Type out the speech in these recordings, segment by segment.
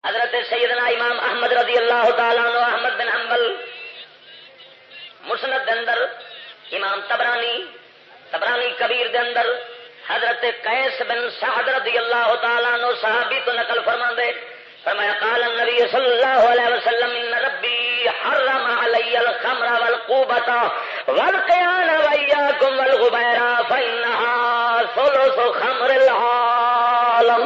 حضرت سیدنا امام احمد رضی اللہ تعالی عنہ احمد بن حنبل مسند دے اندر، امام تبرانی کبیر دے اندر حضرت قیس بن سعد رضی اللہ تعالی عنہ صحابی تو نقل فرماندے، فرمایا قال النبی صلی اللہ علیہ وسلم ان ربی حرم علی الخمر والقوبۃ والقیان وایاکم والغبیر فانها ثلث خمر العالم۔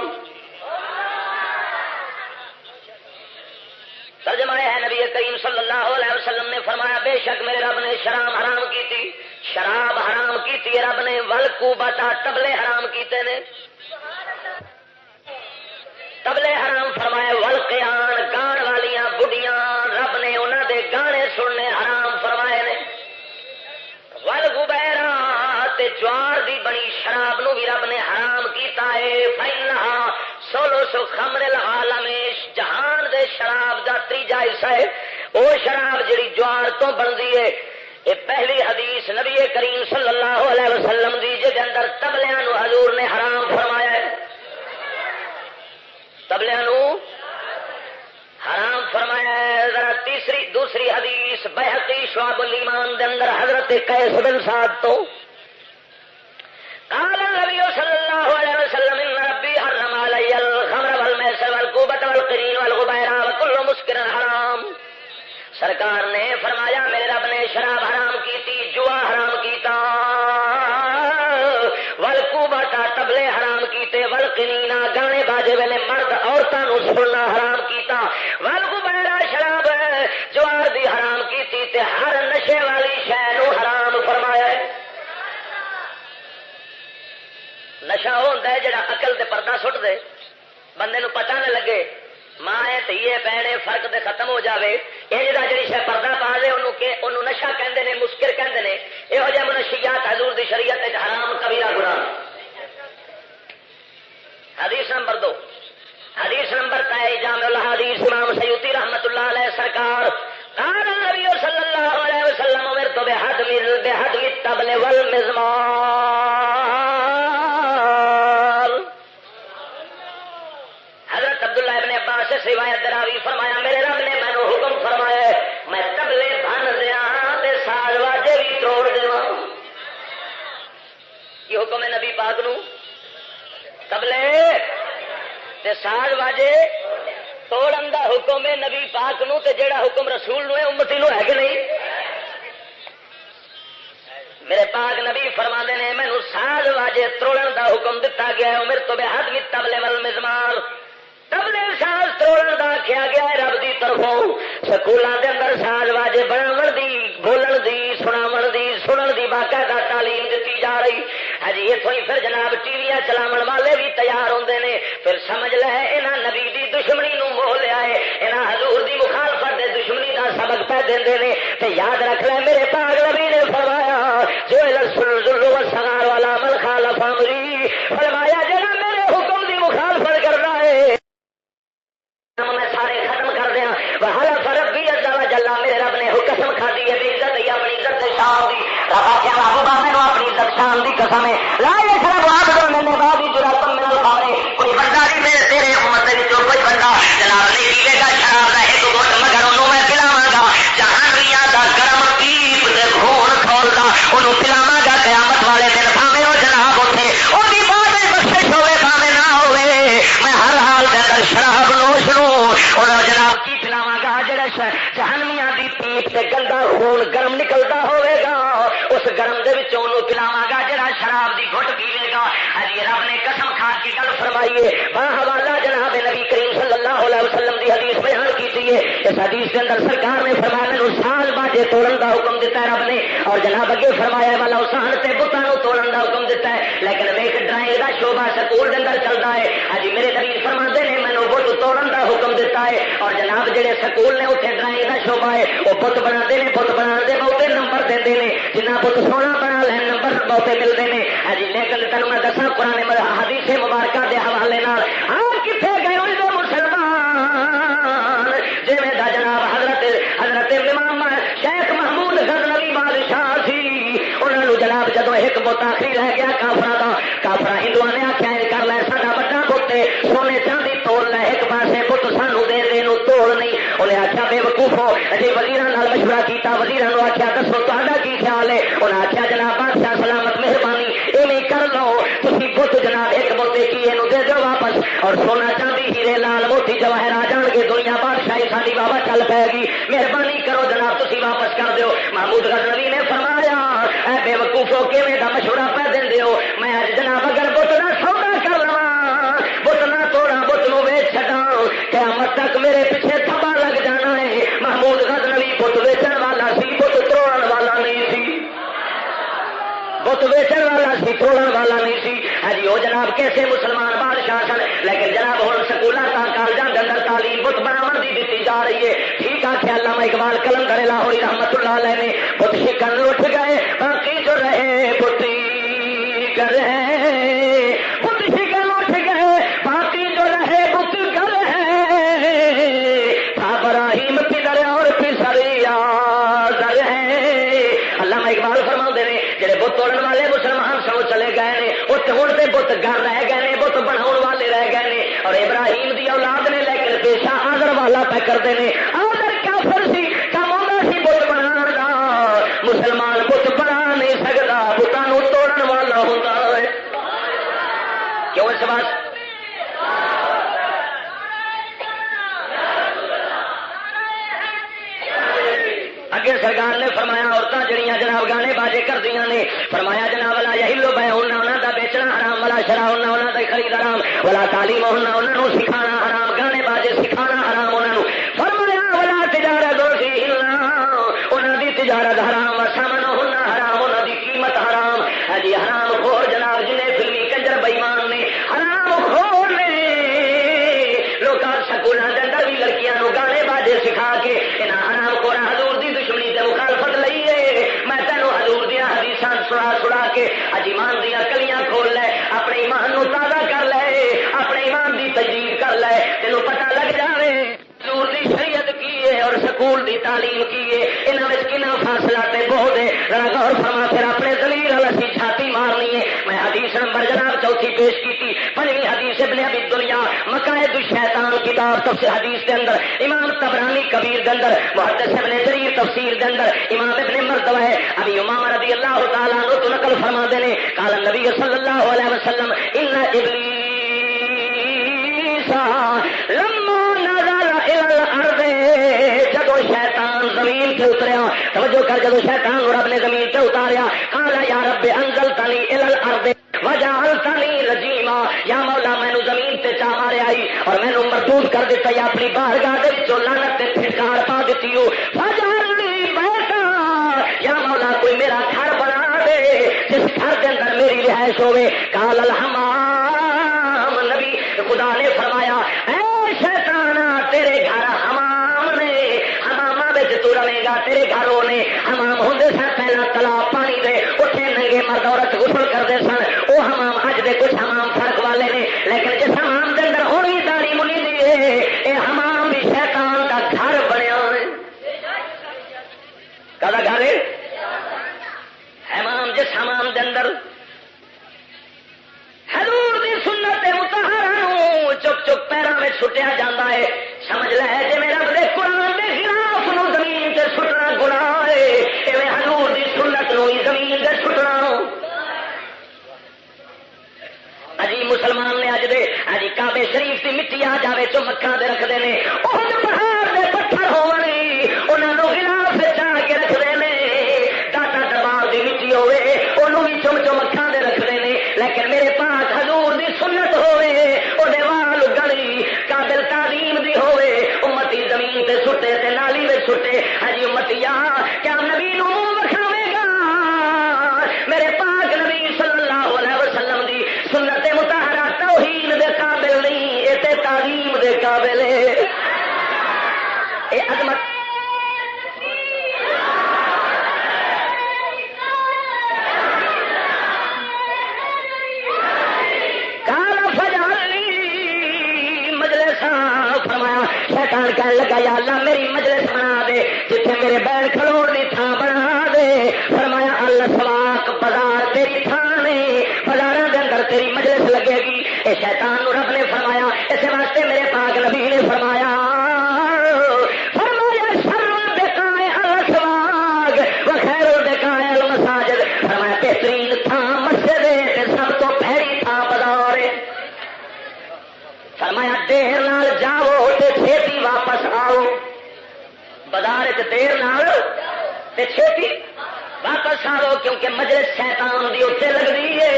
ترجمہ ہے نبی کریم صلی اللہ علیہ وسلم نے فرمایا بے شک میرے رب نے شراب حرام کی تھی، شراب حرام کی تھی رب نے، والقوبۃ تبلے حرام کیتے نے، تبلے حرام فرمائے، والقیان گان والیاں بڑھیاں رب نے انہاں دے گانے سننے حرام فرمائے نے، والغبیرہ تے جوار دی بنی شراب نو بھی رب نے حرام کیتا ہے، فإنہا ثلث خمر العالم، جہان دے شراب دا تیجا حصہ ہے او شراب جڑی جوار تو بندی ہے۔ یہ پہلی حدیث نبی کریم صلی اللہ علیہ وسلم دی جے اندر تبلیاں نو حضور نے حرام فرمایا ہے، تبلیاں نو حرام فرمایا ہے۔ ذرا دوسری حدیث بیہقی شعب الایمان دے اندر حضرت قیس بن سعد تو قال النبی صلی اللہ علیہ وسلم ان ربی حرم علی الخمر والمیسر والقوبۃ والقرین والغبیر وکل مسکر حرام، سرکار نے فرمایا میرے رب نے شراب حرام کی تھی، جوا حرام کیتا، والقوبۃ تبلے حرام کیتے، والقرین گانے باجے ویلے مرد عورتاں نو سننا حرام کیتا، والغبیر شراب جوار دی حرام کیتی تے ہر نشے والی شے نو حرام فرمایا ہے۔ نشا ہوتا ہے جڑا عقل دے پردہ سٹ دے، بندے نو پتہ نہ لگے ماں تیے پینے فرق دے ختم ہو جاوے، یہ جڑا جڑی شے پردہ پا لے انہوں نشا کہندے نے، مسکر کہندے نے، یہو جہے منشیات حضور دی شریعت وچ حرام کبیرہ گناہ۔ حدیث نمبر 2، حدیث نمبر 3 جامع الحدیث امام سیوطی رحمت اللہ علیہ سرکار قال النبی صلی اللہ علیہ وسلم امرت بحدم الطبل والمزمار۔ حضرت عبداللہ ابن عباس سے روایت دراوی فرمایا میرے رب نے مینو حکم فرمایا میں تبلے بن دیا تے ساز واجے بھی توڑ دیواں۔ یہ حکم ہے نبی پاک نو، تبلے تے ساز واجے توڑن دا حکم ہے نبی پاک نو، تے جیڑا حکم رسول نو ہے امتی نو ہے کہ نہیں؟ میرے پاک نبی فرماندے نے مینوں ساز واجے توڑن دا حکم دتا گیا ہے، امر تو بے حد بھی تبلے والمزمار، تبلے ساز توڑن دا کیا گیا ہے رب دی طرفوں۔ سکولاں دے اندر ساز واجے بناون دی، بولن دی، سناون دی، سنن دی باقاعدہ تعلیم دتی جا رہی ہے جی۔ اتوں ہی پھر جناب ٹی ویاں چلاون والے بھی تیار ہوندے نے، پھر سمجھ لے انہاں نبی دی دشمنی نو موہ لیا ہے، انہاں حضور دی مخالفت دے دشمنی دا سبق پہ دیندے نے۔ تے یاد رکھ لے میرے پاک نبی نے فرمایا جو الذل والصغار والا من خالف امری، فرمایا جڑا میرے حکم دی مخالفت کرنا ہے میں سارے ختم کر دیا۔ وحلف ربی عز وجل، میرے رب نے قسم کھا دی ہے بے عزت ہی اپنی عزت شان دی، رب کیا محبوبہ میں اپنی عزت شان دی قسم ہے لا یشرب عبد من عبادی جرأۃ من الخمر، کوئی بندہ نہیں میرے تیرے امت دے وچوں کوئی بندہ جناب نہیں پیے گا شراب دا ایک گھٹ، مگر انہوں میں پلاواں گا جہنمیاں دا گرم پیپ تے خون کھولدا انہوں پلاواں گا قیامت والے دن، بھاویں او جناب اوتھے او دی بات بخشش ہوے بھاویں نہ ہوے، میں ہر حال دے اندر شراب نوش نوں انہوں جناب کی پلاواں گا جڑا جہنمیاں دی پیپ تے گندا خون گرم نکلدا ہوے گا، اس گرم دے وچوں انہوں پلاواں گا جڑا شراب دی گھٹ پیوے گا۔ حضرت رب نے قسم کھا کے گل فرمائیے، حوالہ جناب نبی کریم صلی اللہ علیہ وسلم دی حدیث بیان کیتی ہے۔ اس حدیث کے اندر سرکار نے فرمایا مینوں ساز باجے توڑن دا حکم دیتا ہے رب نے، اور جناب اگے فرمایا والا اوسان تے بتاں نوں توڑن دا حکم دیتا ہے، لیکن ویکھ ڈرائنگ دا شعبہ سکول دے اندر چلدا ہے۔ حجی میرے نبی فرماندے نے مینوں بت توڑن دا حکم دیتا ہے، اور جناب جڑے سکول نے اتنے ڈرائنگ دا شعبہ ہے وہ بت بناتے ہیں، بت بنا دے بہتے نمبر دے نے، جنہ بت سونا بنا لین نمبر بہتے ملتے ہیں۔ حجی لیکن تینوں میں دساں قرآن حدیث مبارکہ دے حوالے نال آپ کتنے گئے ہوئے تو مسلمان جویں دا جناب حضرت امام شیخ محمود غزنوی بادشاہ سی، انہوں نے جناب جدو ایک بت آخری رہ گیا کافراں دا، کافراں ہندوؤں نے آخیا کر لے ساڈا بڑا بت سونے چاندی توڑ لے، ایک پاسے بت سانو دے بے وقوفو اجے وزیراں نال مشورہ کیتا وزیراں نو آکھیا دسو تہاڈا کی خیال ہے انہاں آکھیا جناب بادشاہ سلامت مہربانی ایویں کر لو تسی بت جناب ایک بت کی اینو دے دیو واپس اور سونا چاندی ہیرے لال موتی جواہر آ جان گے دنیا بادشاہی ساری بابا چل پے گی مہربانی کرو جناب تسی واپس کر دیو محمود غزنوی نے فرمایا اے بے وقوفو کیویں دا مشورہ پے دیندے ہو میں اج جناب اگر بت دا سودا کر لواں بت نہ توڑا بت نو ویچ چھڈاں قیامت تک میرے پیچھے تھبا لگ جانا ہے محمود غزنوی بت ویچن والا سی بت توڑن والا نہیں سی بت ویچن والا سی توڑن والا نہیں سی ہجی وہ جناب کیسے مسلمان بادشاہ سن لیکن جناب ہوں سکولوں کا کالجوں کے اندر تعلیم بت بناؤ کی دیتی جا رہی ہے ٹھیک آخیا علامہ اقبال قلندر لاہوری رحمت اللہ علیہ نے بت شکن اٹھ گئے باقی جو رہے بتی کر رہے بت شکن اٹھ گئے باقی جو رہے بت کر ہے ابراہیم پدر اور پسریا در ہے علامہ اقبال فرما دے جڑے بت توڑن والے مسلمان سو چلے گئے نے اتنے ہوں تو بت گھر رہ گئے نے بت بناؤ والے رہ گئے نے اور ابراہیم دی اولاد نے لیکن پیشہ آدر والا پہ کرتے ہیں آدر کافر سی کم آتا سی بت بنا دا مسلمان بت بنا نہیں سکتا بتانو توڑن والا ہوتا ہے کیوں اس بات اگے سرکار نے فرمایا عورتیں جڑیاں جناب گانے باجے کردیاں نے فرمایا جناب لا یحل بیعہن انہاں دا بیچنا حرام ولا شراؤن انہاں دا خرید حرام ولا تعلیمہن انہاں سکھانا حرام گانے باجے سکھانا حرام انہاں فرمایا ولا تجارت فیہن انہاں دی تجارت حرام ثمنہن حرام انہاں دی قیمت حرام ہجی حرام خور جناب جنے فلمی کنجر بے ایمان نے حرام خور نے لوکاں سکولاں دے اندر بھی لڑکیاں نو گانے باجے سکھا کے انہاں حرام خور حضور مخالفت لئیے میں تینوں حضور دیا حدیثاں سنا کے اج ایمان دیا کلیاں کھول لے اپنے ایمان نو تازہ کر لے اپنے ایمان دی تجدید کر لے تینوں پتہ لگ جاوے حضور دی شریعت کی ہے اور سکول دی تعلیم کی ہے انہاں وچ کنا فاصلہ تے بہت ہے ذرا غور فرما پھر اپنے ضمیر ال اسی چھاتی مارنی ہے میں حدیث نمبر جناب چوتھی پیش کی پنجویں حدیث ابن ابی دنیا مقاصد الشیطان کتاب تفسیر حدیث دے اندر امام طبرانی کبیر دے اندر محدث ابن جریر تفسیر دے اندر امام ابن مردوہ ابی امامہ رضی اللہ تعالی عنہ تو نقل فرماتے ہیں قال النبی صلی اللہ علیہ وسلم ان ابلیس لما نزل الى الارض جدو شیطان زمین تے اتریا توجہ کر جدو شیطان رب نے زمین تے اتاریا قال یا رب انزلتنی الى الارض وجعلتنی رجیما یا مولا مینوں زمین تے چا ماریا ہی اور مینوں مردود کر دیتا یا اپنی بارگاہ دے وچوں لعنت تے پھٹکار پا دتی ہو فجعلنی بیتا یا مولا کوئی میرا گھر بنا دے جس گھر دے اندر میری رہائش ہوے قال الحمام نبی خدا نے فرمایا اے شیطان تیرے گھر حمام نے حماماں وچ تو رہے گا تیرے گھروں نے حمام ہوندے سن پہلا تالاب پانی دے اوتھے ننگے مرد عورت غسل کردے سن وہ حمام اج دے کچھ حمام فرق والے نے لیکن جس حمام دے اندر ہن وی داڑھی منی دی ہے اے حمام بھی شیطان دا گھر بنیا ہے کدا گھر ہے حمام جس حمام دے اندر حضور دی سنت مطہرہ نو چک چک پیراں وچ سٹیا جاندا ہے سمجھ لے جے میرا رب دے قرآن دے خلاف نو زمین تے سٹنا گناہ ہے ایویں حضور دی سنت نو ہی زمین تے سٹنا اجی مسلمان نے اج دے اجی کعبے شریف دی مٹی آ جاوے چمکاں دے رکھدے نے احد پہاڑ دے پتھر ہون انہاں نو غلاف وچ آ کے رکھدے نے داتا دربار دی مٹی ہوے اونوں وی چمکاں دے رکھدے نے لیکن میرے پاس حضور دی سنت ہوے اودے وال گلی قابل تعظیم دی ہوے امتی زمین تے سٹے تے نالی وچ سٹے اجی امتیا کیا نبی نو وکھاوے گا میرے پاک نبی صلی اللہ علیہ وسلم دی سنت مطہرہ توہین دے قابل نہیں اے تے تعظیم دے قابل ہے اے عظمت فرمایا شیطان کہنے لگا یا اللہ میری مجلس بنا دے جتنے میرے بیٹھ کھلوڑ دی تھان بنا دے فرمایا اللہ سواق بازار تیری تھان ہے بازاراں دے اندر تیری مجلس لگے گی اے شیطان نو رب نے فرمایا اس واسطے میرے پاک نبی نے فرمایا بازار دیر نال چھیتی واپس آو، کیونکہ مجلس شیطان دی اتنے لگتی ہے،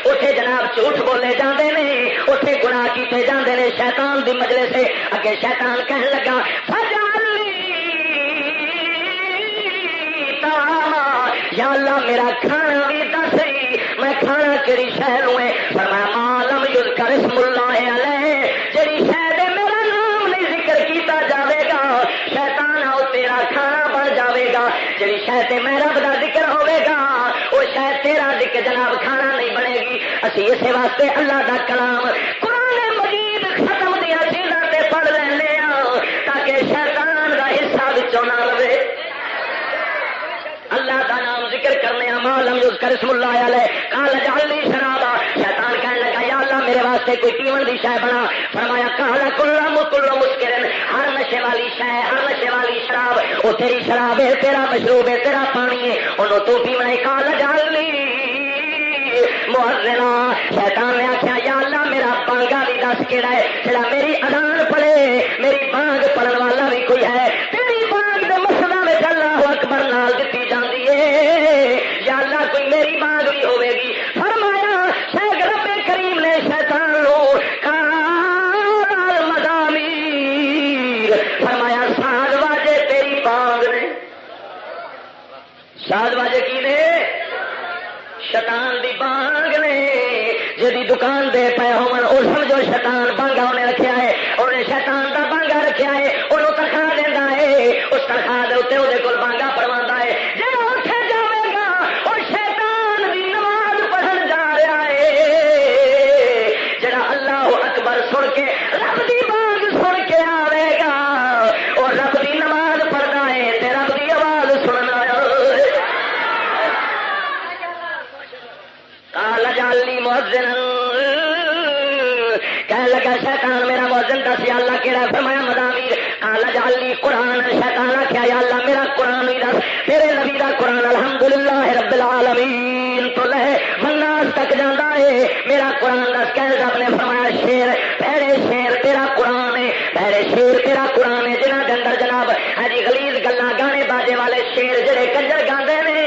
اتنے جناب جھوٹ بولے جاندے نے، اتنے گناہ کیتے جاندے نے شیطان دی مجلس سے۔ اگے شیطان کہنے لگا یا اللہ میرا کھانا بھی دس، میں کھانا کہڑی شہر ہے؟ فرمایا معلوم یذکر اسم اللہ علیہ، جڑی شہر میرا نام نہیں ذکر کیتا جاوے گا شیطان آؤ تیرا کھانا بن جاوے گا، جڑی شہر میں رب دا ذکر ہوے گا وہ شہر تیرا ذکر جناب کھانا نہیں بنے گی۔ اسی اسی واسطے اللہ دا کلام قرآن مجید ختم دیا چیزاں تے پڑھ لینے تاکہ شیطان دا حصہ وچوں نہ لوے۔ اللہ دا نام ذکر کرنے معلوم یذکر اسم اللہ علیہ قال اجعل لی شرابا، شیطان کہنے لگا یا اللہ میرے واسطے کوئی پیون دی شے بنا۔ فرمایا قال کل مسکر، ہر نشے والی شے، ہر نشے والی شراب وہ تیری شراب ہے، تیرا مشروب ہے، تیرا پانی ہے، انہوں تو پیونا ہے۔ قال اجعل لی مؤذنا، شیطان نے آخیا یا اللہ میرا بانگا بھی دس کیڑا ہے جڑا میری اذان پڑھے، میری بانگ پڑھن والا بھی کوئی ہے؟ تیری بانگ دے مسجداں وچ اللہ اکبر نال دتی جاندی ہے، یا اللہ کوئی میری بانگ بھی ہوے گی؟ فرمایا شیخ رب کریم نے شیطان نو کال مزامیر، فرمایا ساز واجے تیری بانگ نے۔ ساز واجے کی نے؟ شیطان دی بانگ نے۔ جدی دکان دے پے ہون او سمجھو شیطان بانگا انہیں رکھیا ہے، انہیں شیطان دا بانگا رکھیا ہے، انہوں تنخواہ دیندا ہے، اس تنخواہ دے اوتے اودے کول بانگا پڑھواندا ہے۔ جے اٹھ جاوے گا او شیطان دی نماز پڑھن جا رہا ہے، جڑا اللہ اکبر سن کے رب دی بانگ سن کے آوے گا اور رب دی نماز پڑھدا ہے تے رب دی آواز سننا مؤذن، کہنے لگا شیطان میرا مؤذن دس یا اللہ کیڑا؟ فرمایا مزامیر۔ قال اجعل لی قرآن، شیطان آخیا یا اللہ میرا قرآن بھی دس، تیرے نبی دا قرآن الحمدللہ رب العالمین تو لے مناس تک جانا ہے، میرا قرآن دس۔ کہنے رب نے فرمایا شیر، پہلے شیر تیرا قرآن ہے، پہلے شیر تیرا قرآن ہے جنہاں دے اندر جناب ہجی غلیظ گلاں گانے باجے والے شیر جڑے کنجر گاندے نے،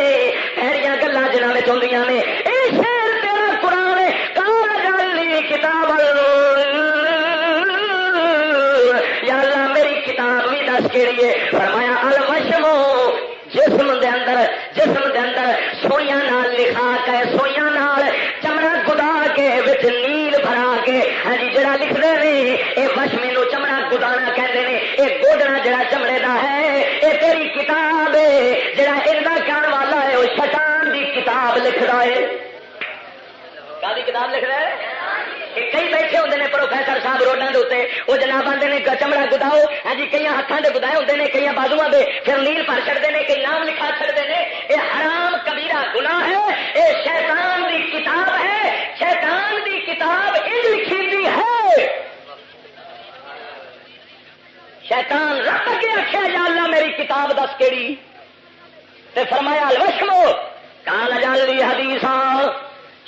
پیڑیاں گلاں جنہاں وچ ہوندیاں نے، اے شیر تیرا قرآن ہے۔ قال اجعل لی کتاب، یا اللہ میری کتاب بھی دس کیڑی ہے؟ فرمایا الوشمو، جسم دے اندر سوئیاں نال لکھا کے، سوئیاں نال چمڑا گدا کے وچ نیل بھرا کے، ہاں جی جڑا لکھدے نے اے وشمے نو چمڑا گدانا کہندے نے، اے گوڈنا جڑا چمڑے دا ہے اے تیری کتاب ہے، جڑا ایندا کرن والا ہے او شیطان دی کتاب لکھدا ہے۔ کاہدی کتاب لکھ رہا ہے؟ کئی بیٹھے ہوتے ہیں پروفیسر صاحب روڈوں کے اتنے، وہ جناب آتے ہیں چمڑا گداؤ، ہاں جی کئی ہاتھوں کے گدائے ہوتے ہیں، کئی بازو کے پھر نیل بھر چڑھتے ہیں، کئی نام لکھا چڑھتے ہیں۔ یہ حرام کبیرہ گناہ ہے، یہ شیطان دی کتاب ہے، شیطان دی کتاب ان لکھی دی ہے۔ شیطان رب کے آخیا یا اللہ میری کتاب دس کیڑی؟ تے فرمایا الوشمو قال اجعل لی حدیثاں،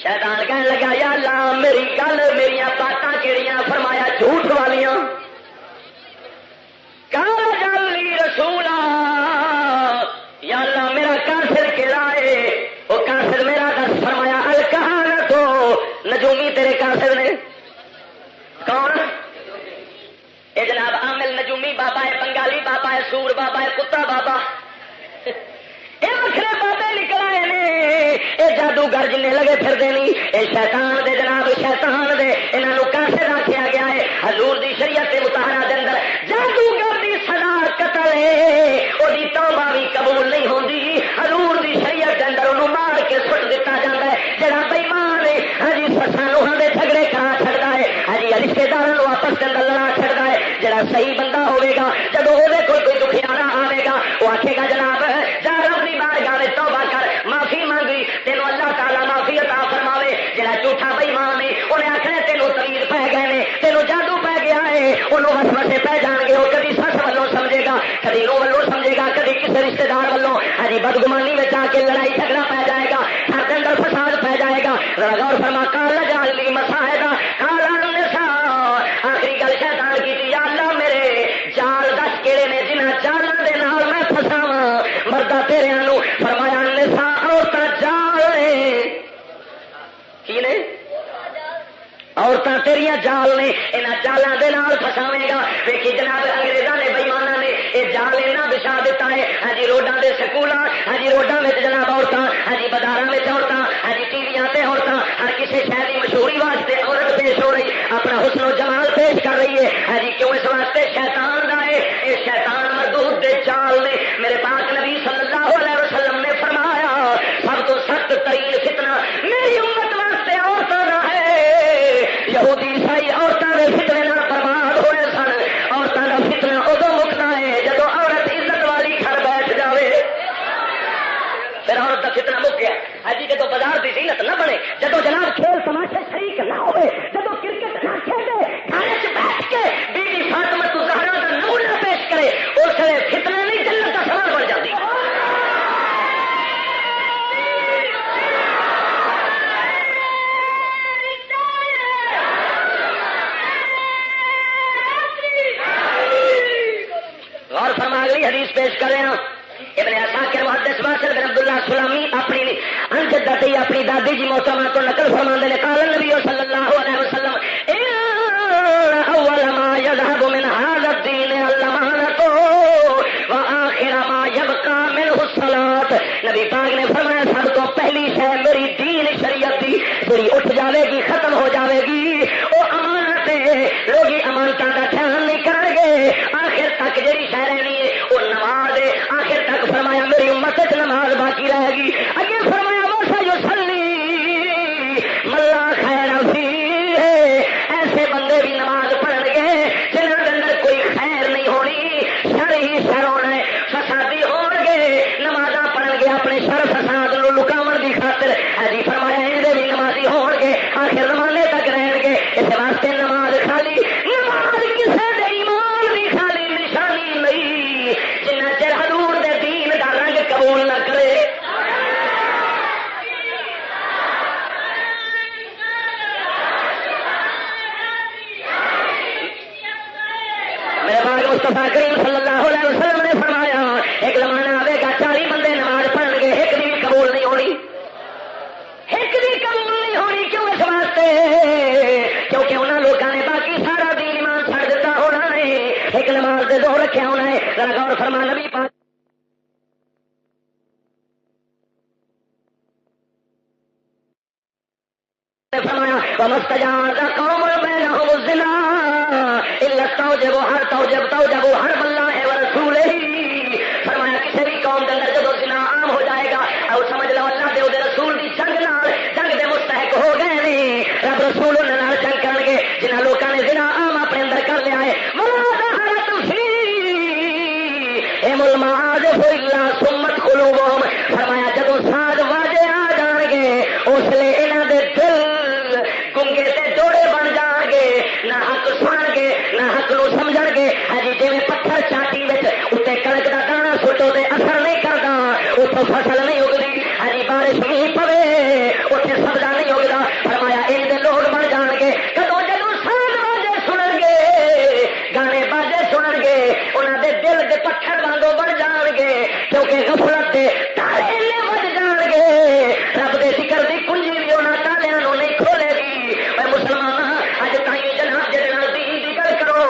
شیطان کہنے لگا یا اللہ میری گل میری باتاں کیڑیاں؟ فرمایا جھوٹ والیاں۔ قال اجعل لی رسولا، یا اللہ میرا کافر کیڑا ہے؟ وہ کافر میرا دس۔ فرمایا الکہانۃ، نجومی تیرے کافر نے۔ کون؟ یہ جناب عامل نجومی بابا ہے، بنگالی بابا ہے، سور بابا ہے، کتا بابا، یہ وکھرے بابے نکل آئے نے، یہ جادوگر جن لگے پھرتے نہیں، یہ شیطان دے جناب شیطان دے انہوں کافر آخیا گیا ہے۔ حضور دی شریعت مطہرہ دے اندر جادوگر دی سزا قتل ہے، وہ توبہ بھی قبول نہیں ہوندی۔ حضور دی شریعت دے اندر انہوں مار کے سٹ دیتا جاتا ہے۔ جڑا بےمان ہے ہاں جی سساں نوہاں دے جھگڑے کرا چھڑدا ہے، ہاں جی رشتے داراں آپس کے اندر لڑا چھڑدا ہے۔ جڑا صحیح بندہ ہوے گا جب وہ کوئی دکھیارا آئے گا وہ آکھے گا جناب جا رب دی بارگاہ وچ توبہ کر، معافی مانگی، تینوں اللہ تعالیٰ معافی عطا فرماوے۔ جڑا جھوٹا بےمان ہے انہیں آخنا تینوں تمیز پی گئے نے، تینوں جادو پی گیا ہے، انہوں وسوسے پی جان گے، وہ کدی سس والوں سمجھے گا، کدی نو والوں سمجھے گا، کدی کسی رشتے دار والوں ہاں جی بدگمانی میں آ کے لڑائی جھگڑا پی جائے گا، گھر کے اندر فساد پی جائے گا۔ غور فرما قال اجعل لی مساجد قال النساء، آخری گل شیطان کی یا اللہ میرے جال دس کیڑے نے جنہ جالوں دے نال میں عورتیں تیریاں جال نے، انہاں جالاں دے نال پھساویں گا. ویکھی جناب انگریزاں نے بےماناں نے یہ جال اینا بچھا دیتا ہے. ہاں جی روڈاں دے سکولاں، ہاں جی روڈاں وچ جناب عورتاں، ہاں جی بازاراں وچ عورتاں، ہاں جی ٹی ویاں تے عورتاں، ہر کسی شہر کی مشہوری واسطے عورت پیش ہو رہی، اپنا حسن و جمال پیش کر رہی ہے. ہاں جی کیوں؟ اس واسطے شیطان دا ہے، یہ شیطان مردود دے چال نے. میرے پاک نبی صلی اللہ علیہ وسلم نے فرمایا سب تو سخت ترین فتنہ میری امت واسطے عورتوں کا ہے. یہودی عیسائی عورتوں کے فتنے نال برباد ہوئے سن. عورتوں کا فتنہ ادو مکتا ہے جدو عورت عزت والی گھر بیٹھ جاوے، پھر عورت کا فتنہ مک گیا. ہاں جی جدو بازار کی زینت نہ بنے، جدو جناب کھیل تماشے شریک نہ ہوئے، جدو کرکٹ نہ کھیلے، گھر بیٹھ کے بی بی فاطمہ الزہرا کا نمونہ پیش کرے، اس لیے فتنہ نہیں جنت کا سوال بن جاتی. غور فرما اگلی حدیث پیش کر رہے ہیں. ابن عساکر محدث واصل بن عبداللہ سلامی اپنی انجدتی اپنی دادی جی محترمہ تو نقل فرماندے نے قال النبی صلی اللہ علیہ وسلم اول ما يذهب من هذا الدين الامانه واخر ما يبقى منه الصلاه. نبی پاک نے فرمایا سب تو پہلی شے میری دین شریعت دی جڑی اٹھ جاوے گی، ختم ہو جاوے گی، وہ امانت ہے. لوگ امانتاں دا خیال نہیں کرن گے. آخر تک جڑی شے رہنی ہے وہ نماز ہے. آخر تک فرمایا میری امت سے نماز باقی رہے گی. اگے فرمایا موسیٰ یصلی ملا خیر فی، ایسے بندے بھی نماز پڑھن گے جنہاں دے اندر کوئی خیر نہیں ہونی، شر ہی شر ہونا ہے، فسادی ہون گے. نمازاں پڑھن گے اپنے شر فساد نو لکاون دی خاطر. حضرت فرمایا یہ بھی نمازی ہون گے، آخر زمانے تک رہن گے. اس واسطے نماز خالی نماز کسے دے ایمان دی خالی نشانی نہیں جنہ چر حضور دے دین دا رنگ قبول نہ کرے. میرے پاک مصطفیٰ کریم صلی اللہ علیہ وسلم نے فرمایا ایک زمانہ آئے گا 40 بندے نماز پڑھن گے، ایک دی بھی قبول نہیں ہونی، ایک دی قبول نہیں ہونی. کیوں؟ اس واسطے کیونکہ انہوں لوگوں نے باقی سارا دین ایمان چھڑ دیتا ہونا ہے، ایک نماز دے زور رکھا ہونا ہے. ذرا غور فرما نبی پاک فرمایا ومستجاز قوم بینہم الزنا الا توجب ہر توجب ہر اللہ ورسولہ. فرمایا کسی بھی قوم کے اندر جب زنا عام ہو جائے گا اور سمجھ لو اللہ دے رسول کی جنگ دے مستحق ہو گئے نہیں. رب رسول انہاں جنگ کرن گے جنہاں لوکاں نے زنا عام اپنے اندر کر لیا ہے. ولا ظہرت فیہم المعازف الا سمت قلوبہم. فرمایا جدوں ساز واجے آ جان گے اس لیے انہاں دے دل گنگے تے ڈوڑے بن جان گے، نہ حق سنن گے نہ حق نو سمجھن گے. ہجی جی پتھر چاٹی اتنے کڑک کا دانا سٹو تے اثر نہیں کرتا، اتوں فصل نہیں اگتی. ہجی بارش نہیں پوے اتنے سبزہ نہیں اگتا. فرمایا ان دے لوگ بن جان گے کدو جدو ساز باجے سنن گے، گانے باجے سنن گے، انہوں دے دل دے پتھر وانگو بن جان گے کیونکہ غفلت دے تالے بج جان گے. رب دے ذکر دی کنجی بھی انہوں تالیاں نو نہیں کھولے گی. میں مسلمان اج تائیں جناب جہاں دین دی گل کرو،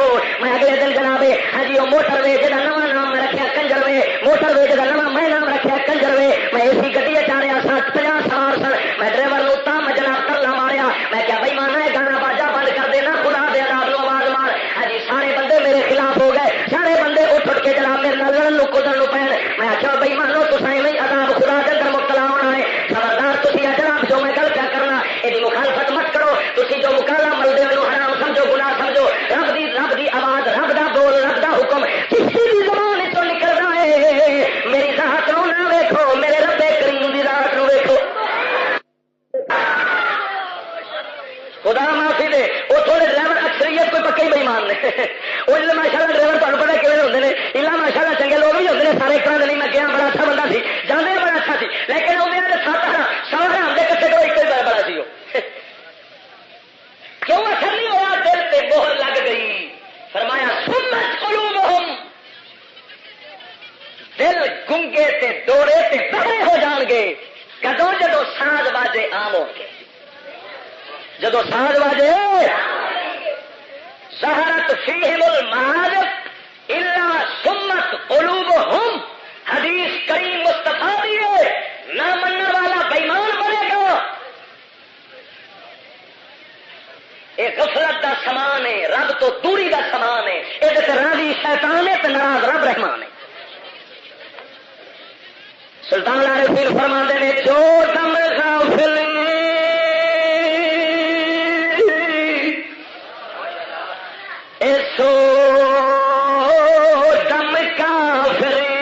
میں اگلے دن جناب ہاں جی وہ موٹر وے جہاں نواں نام رکھا کنجر وے، موٹر وے جہاں نواں میں نام رکھا کنجر وے. میں اسی گڈی چ رہا سا 50 سوار سن. میں ڈرائیور نو تام جناب کرلا ماریا. میں کیا بھائی مانا ہے گانا باجا بند کر دینا، خدا دے عذاب نو آواز مار. ہاں جی سارے بندے میرے خلاف ہو گئے، سارے بندے اٹھ کے جناب میرے نال لڑن کدن نو پین. میں آخیا بھائی مانو تو نہیں عذاب خدا کے اندر مبتلا ہونا ہے. خبردار تھی جناب جو میں گل کیا کرنا یہ مخالفت مت کرو. تھی جو مکالا ملتے مینو حرام سمجھو، گناہ سمجھو. رب دی آواز، رب دا بول، رب دا حکم کسی بھی زبان چ نکل رہا ہے. میری ذات نو نہ ویکھو، میرے رب کریم دی ذات نو ویکھو. خدا معافی دے وہ تھوڑے ڈرائیور اکثریت کوئی پکے ہی بےمان نے. وہ ماشاء اللہ ڈرائیور تمہیں پتا کیون ہوتے ہیں، الا ماشاء اللہ چنگے لوگ بھی ہوتے ہیں سارے ایک طرح نہیں. میں گیا بڑا اچھا بندہ سی، جانے بڑا اچھا سی، لیکن انہیں 7 حرام دے کٹھے تو ایک ہی بڑا سی. کیوں اثر نہیں ہوا؟ دل پہ مہر لگ گئی. فرمایا سمت قلوبہم، دل گنگے تے دوڑے تے بہرے ہو جان گے کدو جدو ساز باجے عام ہو گے. جدو ساز واجے ظہرت فیہم المعارف الا سمت قلوبہم، حدیث کریم مصطفیٰ دیے نہ مننے والا بےمان بنے گا. یہ غفلت دا سامان ہے، رب تو دوری دا سامان ہے. یہ راضی شیطان ہے تو ناراض رب رحمان ہے. سلطان عارفین فرماتے ہیں جو دم غافل سو دم کافری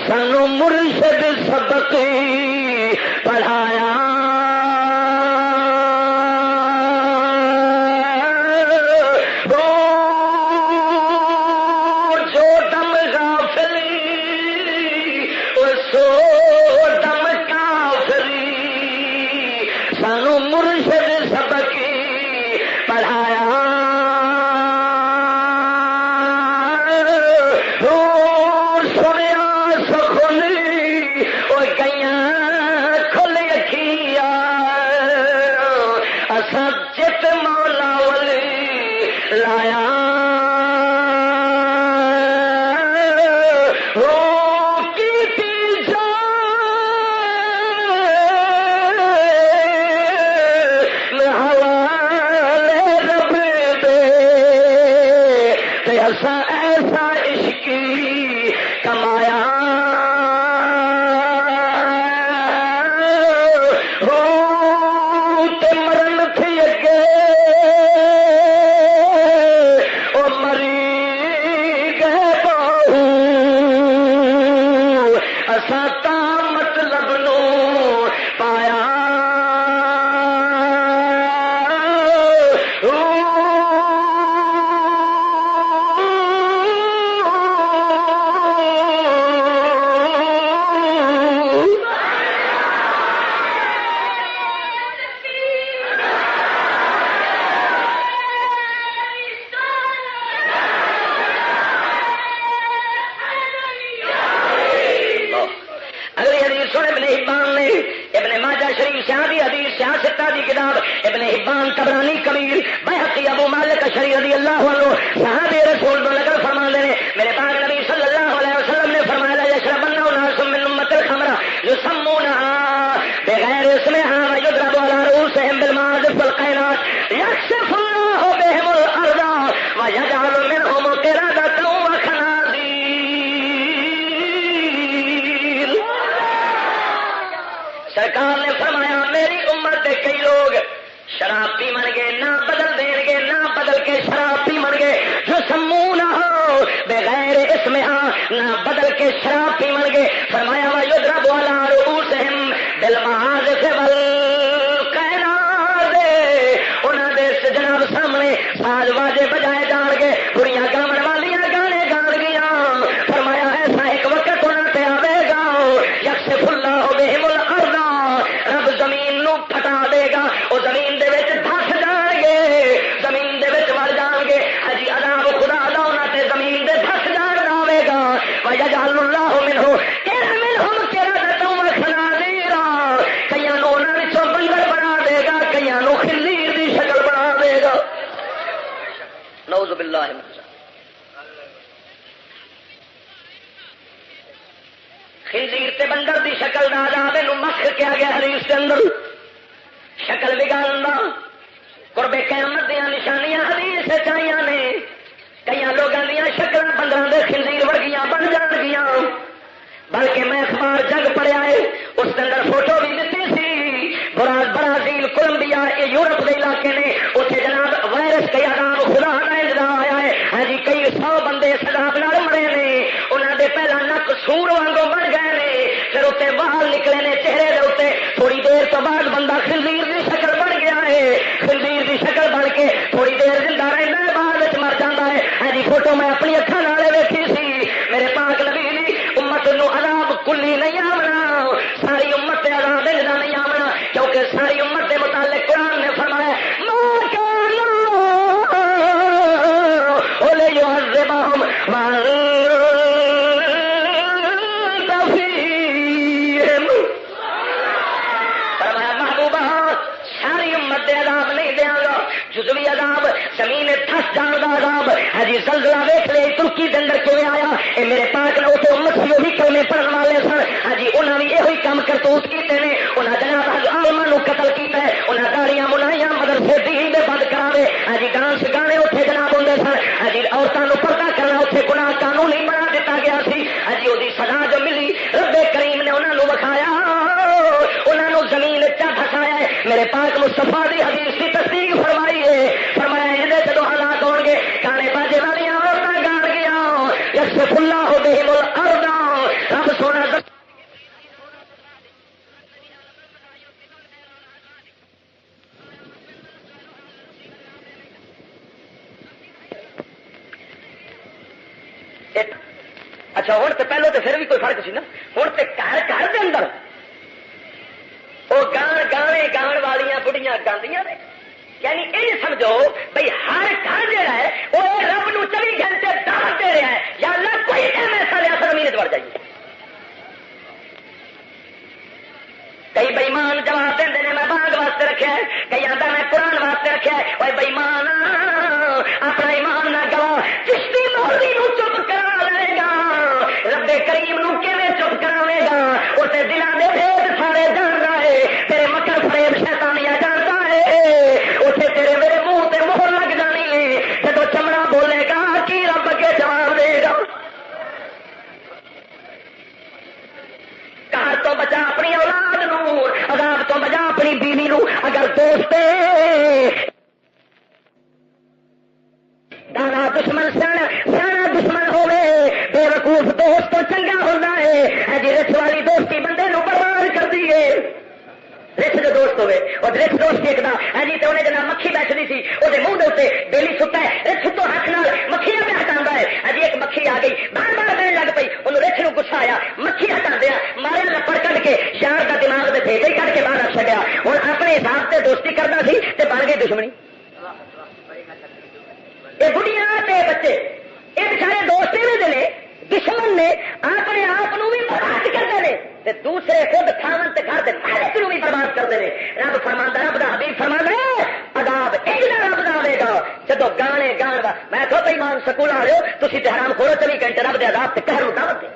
سانو مرشد سبق پڑھایا. سرکار نے فرمایا میری امت کے کئی لوگ شراب پی من گے، نہ بدل دیں گے، نہ بدل کے شراب پی من گے. جو سمون ہو بغیر اس میں نہ بدل کے شراب پی من گے. فرمایا وا یضرب علی رؤوسہم بالمعازف والقینات، انہاں دے جناب سامنے ساز واجے بجائے جان گے، بڑیاں گاون والیاں گانے گان گیاں. فرمایا ایسا ایک وقت انہاں تے آوے گا یکشف اللہ بہم الارض، رب زمین نو پھٹا دے گا، وہ زمین دے وچ دھس جان گے، زمین دے وچ مر جان گے. ہجی عذاب خدا دا انہاں تے زمین دے دھس جان آوے گا. وَيَجْعَلُ اللَّهُ مِنْهُمْ قِرَدَةً وَخَنَازِيرَ، کئیاں نو انہاں وچوں بندر بنا دے گا، کئیاں نو خنزیر دی شکل بنا دے گا. نعوذ باللہ من ذالک. خنزیر تے بندر دی شکل دا عذاب نو مسخ کیا گیا حدیث کے اندر. شکل بگاڑنا قرب قیامت دیا نشانیاں حدیث چاہیاں نے. کئی لوگوں دیا شکل بندر دے خنزیر ورگیاں بن جان گیا. بلکہ میں اخبار جگ پڑھیا ہے، اس کے اندر فوٹو بھی دیتی سی. برازیل کولمبیا یہ یورپ کے علاقے نے، اتنے جناب وائرس کے عذاب خدا کا انتظام آیا ہے. ہاں جی کئی 100 بندے اس عذاب نال مرے نے. انہوں نے پہلا نک سور وانگوں بن گئے نے، پھر اتنے وال نکلے نے چہرے کے اتنے. تھوڑی دیر تو بعد بندہ خنزیر کی شکل بن گیا ہے. خنزیر کی شکل بن کے تھوڑی دیر زندہ رہتا ہے، بعد مر جاتا ہے. ہاں جی فوٹو میں اپنی اکھاں نال ویکھی سی. میرے پاک نبی دی امت نو عذاب کلی نہیں آمنا، ساری امت تے عذاب اندا نہیں آمنا، کیونکہ ساری امت دے متعلق قرآن نے فرمایا ما کان لیعذبہم وانت فیہم. فرمایا محبوبہ برس جان دا عذاب ہجی زلزلہ ویکھ لے ترکی دے اندر کیویں آیا اے میرے پاک نے اتنے امت سی وہی کلمے پڑھن والے سن ہجی انہاں بھی یہی کام کرتوت کیتے نے انہاں جناب عالماں نو قتل کیتا ہے انہاں گاڑیاں منائیاں مدرسے دین دے بند کراوے ہجی ڈانس گانے اتنے جناب ہوندے سن ہجی عورتاں نو پردہ کرنا اتنے گناہ قانونی بنا دیتا گیا سی ہجی وہی سزا جو ملی رب کریم نے انہاں نو وکھایا انہاں نو زمین چا دھسایا ہے میرے پاک مصطفیٰ دی حدیث کی تصدیق فرمائی ہے فرمایا یہ جدو حالات ہون گے گانے باجے والی عورتیں گان گیا یکشف اللہ بہم الارض رب سونا اچھا ہوں تو پہلو تو پھر بھی کوئی فرق سی نا ہوں تو گھر گھر کے اندر وہ گانے گان والیا بڑھیاں گاندیاں نے یعنی یہ سمجھو بھائی ہر گھر جہا ہے وہ رب نو 24 گھنٹے دعوت دے رہا ہے یا اللہ کوئی ٹائم ایسا لیا زمین بڑھ جائیے کئی بےمان جواب دے میں باغ واسطے رکھا ہے کئی آتا میں قرآن واسطے رکھا ہے وہ بےمان اپنا ایمان نہ گوا چشتی مولوی نو چپ کرا لے گا رب کریم نو کیویں چپ کراوے گا اسے دلان دے بھید سارے جاندا ہے تیرے مکر فریب شیطانیاں جاندا ہے اسے تیرے میرے منہ تے مہر لگ جانی ہے جدو چمڑا بولے گا کی رب کے جواب دے گا گھر تو بچا اپنی اولاد نو عذاب تو بچا اپنی بیوی نو اگر دوست دانا دشمن سیاح دشمن ہوے بے وقوف دوست تو چنگا ہوتا ہے جی رچ والی دوستی بندے نو برباد کر دیے رچ جو دوست ہوئے اور رچ دوست ایک جی تو انہیں جناب مکھی بیٹھتی سی وہ منہ دے بیلی ستا ہے رچ تو ہاتھ نال مکھیاں پہ ہٹا ہے اجی ایک مکھی آ گئی بار بار دین لگ پئی انہوں رچ نو گسا آیا مکھی ہٹا دیا مارے لپڑ کٹ کے یار کا دماغ دے بھیجے کٹ کے باہر رکھ چڑیا ہوں اپنے حساب سے دوستی کرتا سی تے بن گئی دشمنی یہ بڑھیاں تے بچے یہ بچارے دوست نے دشمن نے اپنے آپ بھی برباد کرتے ہیں دوسرے خود کھاون تے گھر کے مالک بھی برباد کرتے ہیں رب فرماندا رب دا حبیب فرماندا عذاب اجنا رب دا آئے گا جدو گانے گان دا میں کہو بھائی مان سکول آ رہے ہو تھی تے حرام کھولو 24 گھنٹے رب دے عذاب تے قہر نو دعوت دے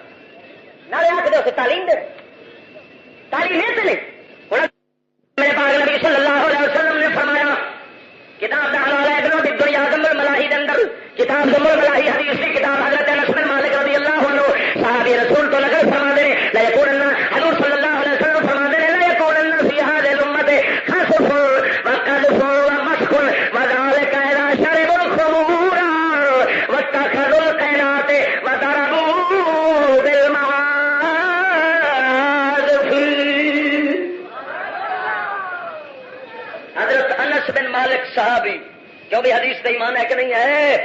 نالے آ کے اسے تعلیم دے تعلیم دے نہیں ہن میرے پاک نبی صلی اللہ علیہ وسلم نے فرمایا کتاب دا حوالہ ہے ابن دنیا ذم الملاحی دے اندر کتاب ذم الملاحی حدیث کی کتاب حضرت انس بن مالک رضی اللہ عنہ صحابی رسول تو نقل فرما دے لا یقولن حضور صلی اللہ علیہ وسلم فرما دے لا یقولن فی هذه الامه خسف وقذف ومسخ وذلك اذا شربوا الخمور واتخذوا القينات وضربوا بالمعازف حضرت انس بن مالک صحابی جو بھی حدیث کا ایمان ہے کہ نہیں ہے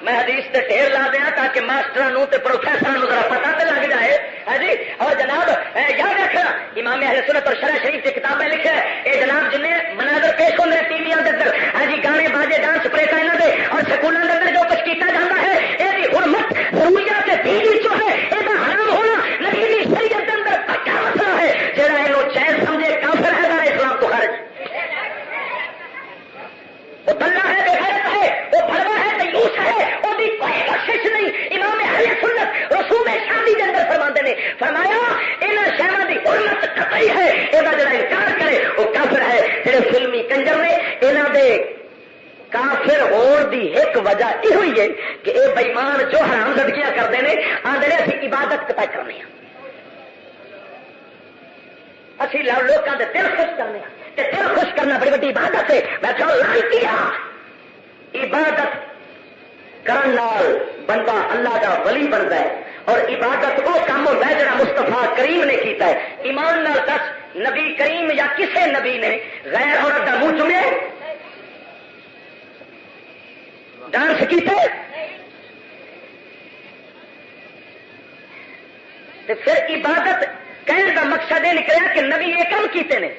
میں حدیث سے ڈھیر لا دیا تاکہ ماسٹروں تے پروفیسروں ذرا پتہ تے لگ جائے ہے جی اور جناب یاد رکھنا امام اہل سنت اور شرح شریف کی کتابیں لکھے یہ جناب جن مناظر پیش ہوتے ہیں ٹی وی کے اندر ہاں جی گانے باجے ڈانس پریٹا یہاں دے اور سکولوں کے اندر جو کچھ کیا جاتا ہے یہ حرمت ضروریات دین جو ہے یہ حرام ہونا نبی کی شریعت کے اندر کیا مسئلہ ہے جہاں یہ جائز سمجھے کافر ہے دار اسلام کو خارج وہ بندہ ہے بغیرت ہے وہ بڑوا ہے تیوس ہے وہ بھی کوئی بخشش نہیں امام اہل سنت رسوم شادی کے اندر فرماتے نے فرمایا ان شہروں کی حرمت قطعی ہے یہ جڑا انکار کرے وہ کافر ہے جڑے فلمی کنجر نے یہاں دے کافر ہون دی ایک وجہ یہ ہوئی ہے کہ یہ بےمان جو حرام زدگیاں کرتے ہیں آدھے اسی عبادت کتا کرنے اسی لوگوں کے دل خوش کرنے دل خوش کرنا بڑی بڑی عبادت ہے میں کہوں لائکیا عبادت کرن بندہ اللہ کا ولی بنتا ہے اور عبادت وہ کام ہوتا ہے جڑا مصطفیٰ کریم نے کیتا ہے ایمان نال دس نبی کریم یا کسے نبی نے غیر عورت کا منہ چومے ڈانس کیتے پھر عبادت کہنے کا مقصد یہ نکلا کہ نبی یہ کام کیتے ہیں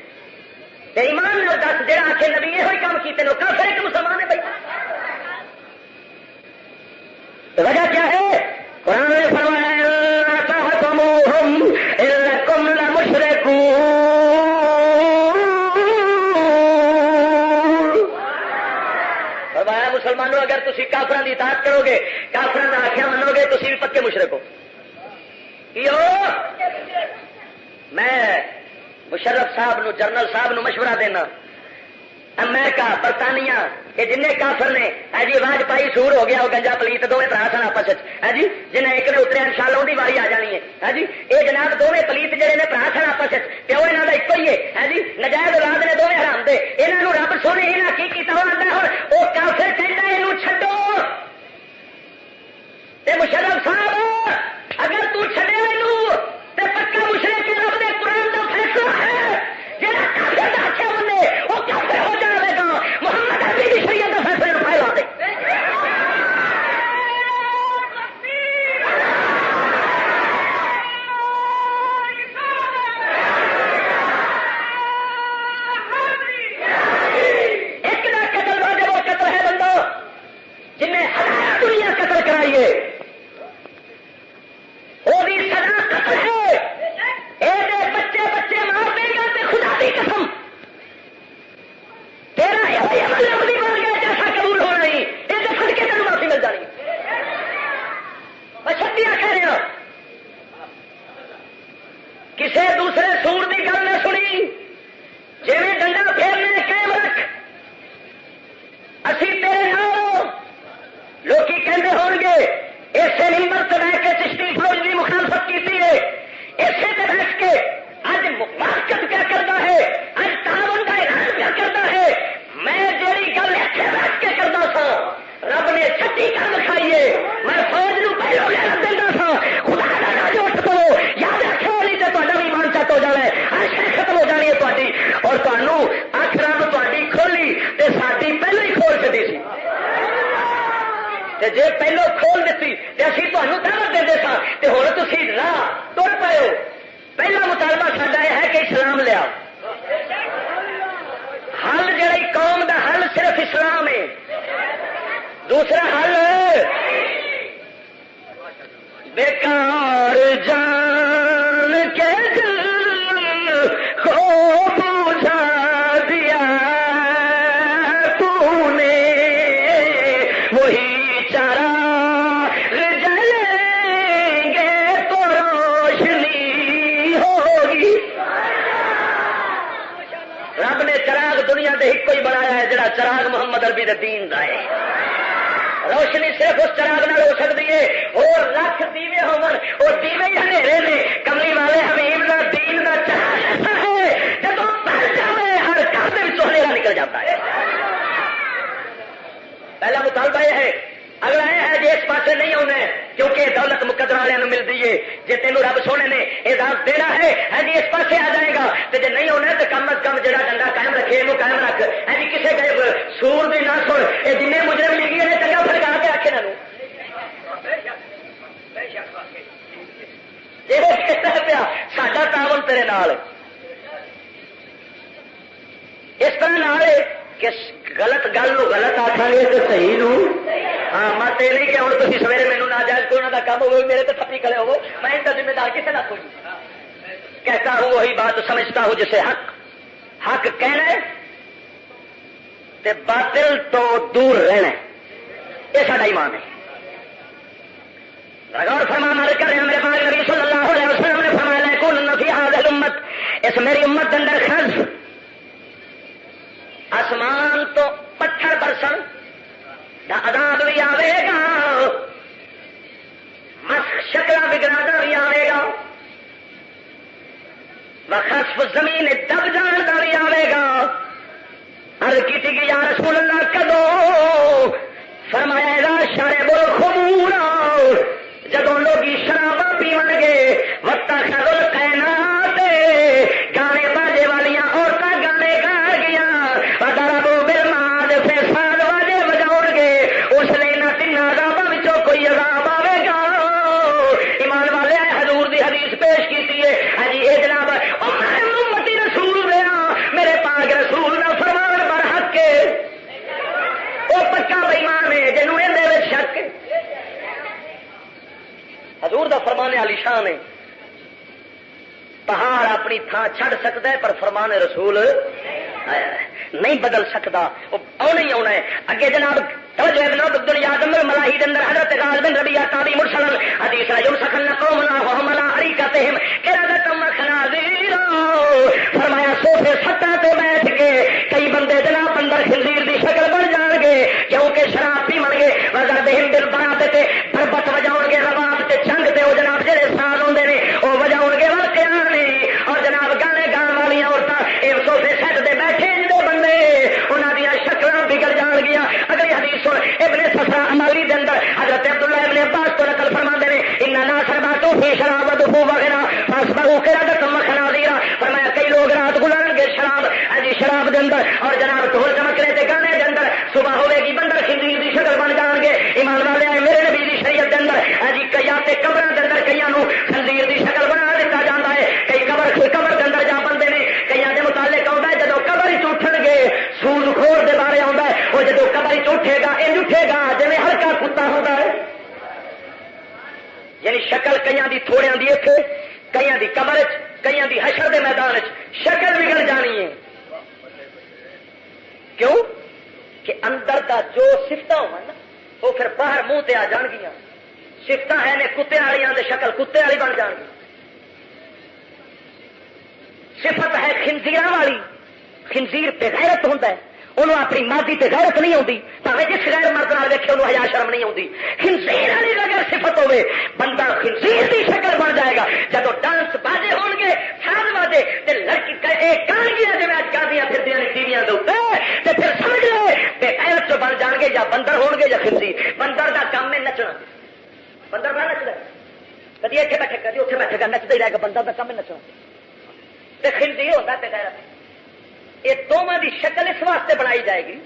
ایمان نال دس جہاں آخے نبی یہ کام کیتے ہیں کافر ایک مسلمان ہے بھائی وجہ کیا ہے قرآن نے فرمایا تحکموہم انکم لمشرکون فرمایا مسلمانوں اگر تسی کافران کی اطاعت کرو گے کافران کا آخیا منو گے تسی بھی پکے مشرک ہو. میں مشرف صاحب نو جنرل صاحب نو مشورہ دینا امریکہ برطانیہ یہ جن کافر نے جی آواز پائی سور ہو گیا وہ گنجا پلیت دونوں برا سن آپس جی جنہیں ایک نے اتریا انشاءاللہ ان کی واری آ جانی ہے جی یہ جناب دونوں پلیت جہے نے برا سن آپس پیو یہاں کا ایک ہی ہے جی نجائز اولاد نے دونوں حرام دے یہاں رب سونے یہاں کی کیتا ہوا آتا ہے وہ کافر کہتا ہے یہ چھڈو مشرف صاحب اگر تو چھڈے تو پکا مشرک کے رب نے قرآن کا فیصلہ ہے جہاں کافر کا آخیا بنے وہ کافر ہو جائے گا. محمد عربی کی شریعت کا فیصلے میں پھیلا دے. ایک نہ قتل واجب وہ قتل ہے بندہ جنہیں ہزار دنیا قتل کرائیے وہ بھی سزا قتل ہے. بچے بچے مار دے گا تو خدا کی قسم تیرا عمل نہیں بن گیا جیسا قبول ہو رہی یہ تو پھڑ کے تین معافی مل جانی. میں چھٹیاں کہہ رہا کسی دوسرے سور کی گل نہ سنی جی ڈنڈا پھیرنے قائم رکھ اسی تیرے نال لوکی کہندے ہون گے اسے نمبر سے بہ کے چشتی فوج کی مخالفت کی ہے اسے سے بیٹھ کے اج موافقت کیا کرتا ہے اج تعاون کا اعلان کیا کرتا ہے. میں جیڑی گل اتنے بیٹھ کے کرتا سا رب نے چھٹی کر دکھائیے میں فوج نو پہلو غیرت دینا سا خدا کا نام اٹھ پو یاد رکھو نہیں تو تا بھی مان چٹ ہو جانا ہے ہر شے ختم ہو جانی ہے تاری اور تمہوں اکھ رب تاری کھولی تو ساری پہلو ہی کھول چکی سی جی پہلو کھول دیتی تو اسی تمہیں دعوت دے سا تو ہوں تھی راہ تر پاؤ. پہلا مطالبہ ساڈا یہ ہے کہ اسلام لیا حل جڑی قوم دا حل صرف اسلام ہے. دوسرا حل بیکار جان کے دل کو بجھا دیا تو نے وہی چراغ جلیں گے تو روشنی ہوگی. رب نے چراغ دنیا دے ایک ہی بنایا ہے جڑا چراغ محمد عربی دے دین دا ہے. روشنی صرف اس چراغ نال ہو سکتی ہے اور لکھ دیوے ہون وہ دیوے ہی اندھیرے نے. کملی والے حبیب دا دین دا چراغ ایسا ہے جب پل جائے ہر گھر سے اندھیرا نکل جاتا ہے. پہلا مطالبہ یہ ہے. اگلا یہ ہے جی اس پاسے نہیں ہونا ہے کیونکہ دولت مقدر والوں ملتی ہے جی تینوں رب سونے نے اعزاز دینا ہے جی اس پاسے آ جائے گا تو جی نہیں ہونا تو کم از کم جڑا ڈنڈا قائم رکھے یہ قائم رکھ جی کسی گئے سور بھی نہ سن یہ جن مجرم لگی نے چنگا پھڑکا کے آخے نہ پیا ساڈا تعاون تیرے نال اس طرح نال کہ غلط گل غلط آخان گے تو صحیح نو ہاں مت یہ نہیں کہ ہوں تھی سویرے مینو نہ جائز کوئی کا کام ہو میرے تو تھپی کھڑے ہو میں ان کا ذمہ دار کسے نہ کوئی کہتا ہوں وہی بات سمجھتا ہوں جسے حق کہنا ہے تے باطل تو دور رہنا ہے. یہ سارا ایمان ہے. غور فرما مالک کر رہے ہیں میرے پاک نبی صلی اللہ علیہ وسلم نے فرمایا لیکن فی هذه الامت اس میری امت کے اندر خز آسمان تو پتھر برسن دا عذاب بھی آئے گا شکل بگڑا بھی آئے گا وخسف زمین دب جان کا بھی آئے گا. عرض کی تھی کہ یا رسول اللہ کدو فرمایا گا شرب الخمور جدو لوگ شراباں پیون گے وقت خرل کائنات گانے باجے والیاں عورتیں گانے گا گیا دربو برماد فیصال واجے بجاؤ گے اس لیے نہ تین عذابوں میں کوئی عذاب آئے گا. ایمان والے حضور دی حدیث پیش کی ہے جی یہ جناب امتی رسول دیا میرے پاک رسول کا فرمان برحق کے وہ پکا بےمان ہے جنوں یہ شک حضور دا فرمان علی شان ہے. پہاڑ اپنی تھان چھڑ سکتا ہے پر فرمان رسول نہیں بدل سکتا وہ آنا ہی آنا ہے. اگے جناب توجہ ابن الدنیا ضمن الملاحی اندر حضرت غاز بن ربیعہ تابعی مرسل حدیث ہے یمسخن قومنا وهم على اريقتهم قردۃ وخنازیر فرمایا صوفے سٹاں تے بیٹھ کے کئی بندے جناب اندر خنزیر دی شکل بن جان گے کیونکہ شراب پیون گے وزربہم بالبنات تے پربت وجاؤ گے رباب تے چنگ تے وہ جناب جڑے ساز ہوندے نے وہ وجاؤ گے ورقیاں اور جناب گانے گان والی عورتاں اے صوفے سٹ دے بیٹھے جڑے بندے انہاں دی شکلاں بگڑ جان گیاں. اگلی حدیث سن ابن سسا امالی دے اندر حضرت عبداللہ ابن عباس تو نقل فرماندے نے ان ناس رباتو فی شراب ودفو وغیرہ فاسبغوا قردۃ وخنازیر فرمایا کئی لوگ رات گزارن گے شراب اجی شراب دے اندر اور جناب ڈھول چمکنے تے گانے دے اندر صبح ہوے گی بندر خنزیر دی شکل بن جان گے. ایمان والے میرے نبی دی شریعت دے اندر اجی کئی تے قبراں دے اندر کئیاں نو خنزیر دی شکل بنا دتا جاندا ہے. کئی قبر دے اندر جا بندے نے کئیاں دے متعلق آوندا ہے جدوں قبر وچ اٹھن گے سود خور دے بارے آوندا ہے وہ جدوں قبر وچ اٹھے گا اے اٹھے گا جویں ہلکا کتا ہوندا ہے. یعنی شکل کئیاں دی تھوڑیاں دی ایتھے کئیاں دی قبر وچ کئیاں دی حشر دے میدان وچ شکل بگڑ جانی ہے. کیوں کہ اندر دا جو صفتاں ہون نا وہ پھر باہر منہ تے آ جان گیاں. صفتاں ہے نے کتے والیاں دے شکل کتے والی بن جان گی. صفت ہے خنزیراں والی خنزیر بے غیرت ہوندا ہے انہوں اپنی مادی تے غیرت نہیں آتی پاوے جس غیر مرد نال ویکھے انہوں حیا شرم نہیں آتی. خنزیر والی اگر صفت ہوے بندہ خنزیر دی شکل بن جائے گا. جدو ڈانس باجے ہون گے ساز باجے تے لڑکی گان گیا جی اج گاندیاں پھردیاں نے ٹی ویاں دے اوپر تے پھر سمجھ لے بے غیرت جو بن جان گے یا بندر ہون گے یا خنزیر. بندر دا کام ہے نچنا. بندر بڑا نچدا کدی اتنے بیٹھے کدی اتنے بیٹھے گا نچتا ہی رہے گا. بندر دا کام ہے نچنا تے خنزیر ہوتا ہے بے غیرت. یہ دونوں کی شکل اس واسطے بنائی جائے گی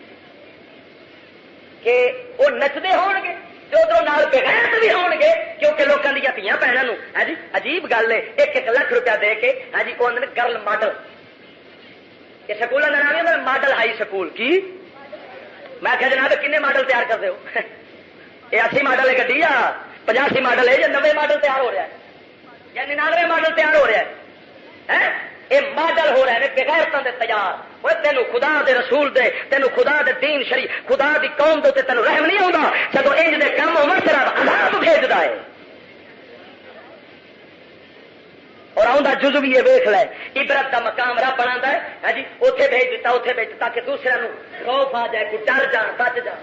کہ وہ نچتے ہون گے جو ادھر نال بغیرت بھی ہون گے کیونکہ لوگوں کی دھیاں بہنوں ہے جی عجیب گل ہے 1 لاکھ روپیہ دے کے ہے جی وہ گرل ماڈل یہ سکولوں کا نام ہے ماڈل ہائی سکول کی میں کہ جناب کنے ماڈل تیار کرتے ہو یہ 80 ماڈل ہے گڈی آ 85 ماڈل ہے یا 90 ماڈل تیار ہو رہا ہے یا 99 ماڈل تیار ہو رہا ہے. یہ ماڈل ہو رہے ہیں بغیرتاں دے تیار. وہ تینوں خدا دے رسول دے تینوں خدا دے دین شری خدا دی قوم دے تینوں رحم نہیں آتا جب انج دے کام ہو تیرا عذاب بھیجدا ہے. اور آؤں جزو بھی یہ ویخ لے عبرت دا مقام رب بنا ہے ہاں جی اوتھے بھیج دیتا اوتھے بھیج دیتا کہ دوسرے نو خوف آ جائے کوئی ڈر جان بچ جان.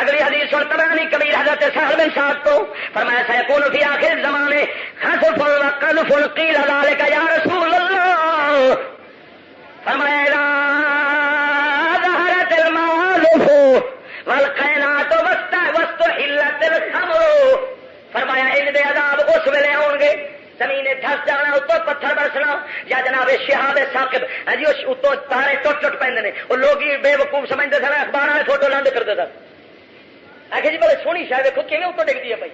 اگلی حدیث سن طبرانی کبیر حضرت سہل بن سعد تو فرمایا سیکون فی آخر زمانے خسف وقلف قیل ذلک یا رسول اللہ فرمایا اذا ظہرت المعالف والقینات واستحلت الخمر فرمایا ان دے عذاب اس ویلے ہون گے زمین دھس جانا اتوں پتھر برسنا یا جناب شہاب ثاقب ہاں جی اتوں تارے ٹوٹ پہ وہ لوگ بے وقوف سمجھتے سن اخبار والے فوٹو لاندے کرتے سن آخر جی بڑے سونی شاید دیکھو کیون اتوں ڈگتی ہے بھائی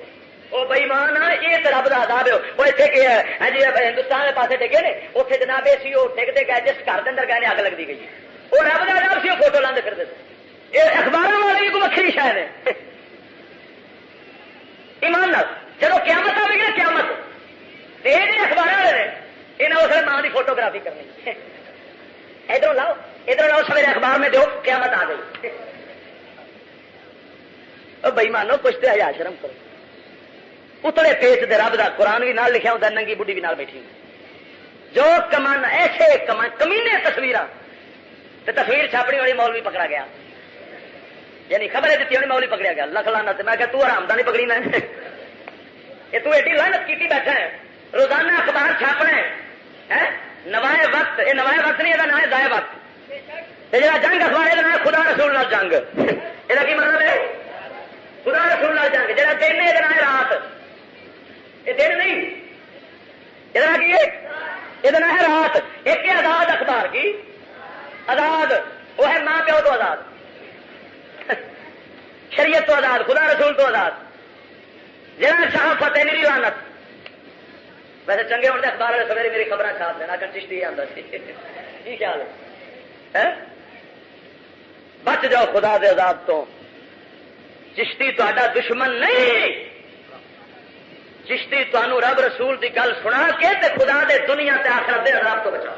وہ بئی مان یہ تو رب کا عذاب ہے. وہ اتنے ہاں جی ہندوستان کے پاسے ڈگے نے اتنے جناب سی وہ ڈگتے گئے جس گھر کے اندر گئے اگ لگتی گئی وہ رب کا عذاب سی وہ فوٹو لاندے کرتے تھے. یہ اخبار والے بھی کوئی وکری شاید ہے ایمان نال جب قیامت آئے گی نا قیامت یہ اخبار والے نے یہاں اس ماں کی فوٹوگرافی کرنی ادھر لاؤ سویرے اخبار میں دو قیامت آ گئی. بئی مانو کچھ تو حیا شرم کرو. اتلے پیچ دے رب دا قرآن بھی نال لکھا ہوتا ننگی بڈھی بھی نال بیٹھی جو کمان ایسے کمینے تصویر چھاپنی والی مولوی پکڑا گیا یعنی خبریں دیتی ہونی مولوی پکڑا گیا لکھ لانا میں کہ تو آرام نہیں پکڑی نا یہ تو ایڈی لانت کی بیٹھا ہے روزانہ اخبار چھاپنا ہے نوائے وقت یہ نوائے وقت نہیں یہ نام ہے ضائع وقت جا جنگ اخبار یہ نام خدا رسول نال جنگ یہ کی مطلب ہے خدا رسول نال جنگ جہاں دن یہ نام ہے رات یہ دن نہیں یہ نام ہے رات. ایک ہے آزاد اخبار کی آزاد وہ ہے ماں پیو تو آزاد شریعت تو آزاد خدا رسول تو آزاد جہاں شاہ فتح میری لانت ویسے چنگے ہوتے اخبار والے سویرے میری خبریں چھاپ دینا اگر چشتی آتا سی کی خیال ہے بچ جاؤ خدا دے عذاب تو. چشتی تا دشمن نہیں چشتی تمہوں رب رسول دی گل سنا کے تے خدا دے دنیا تے آخرت دے عذاب تو بچاؤ.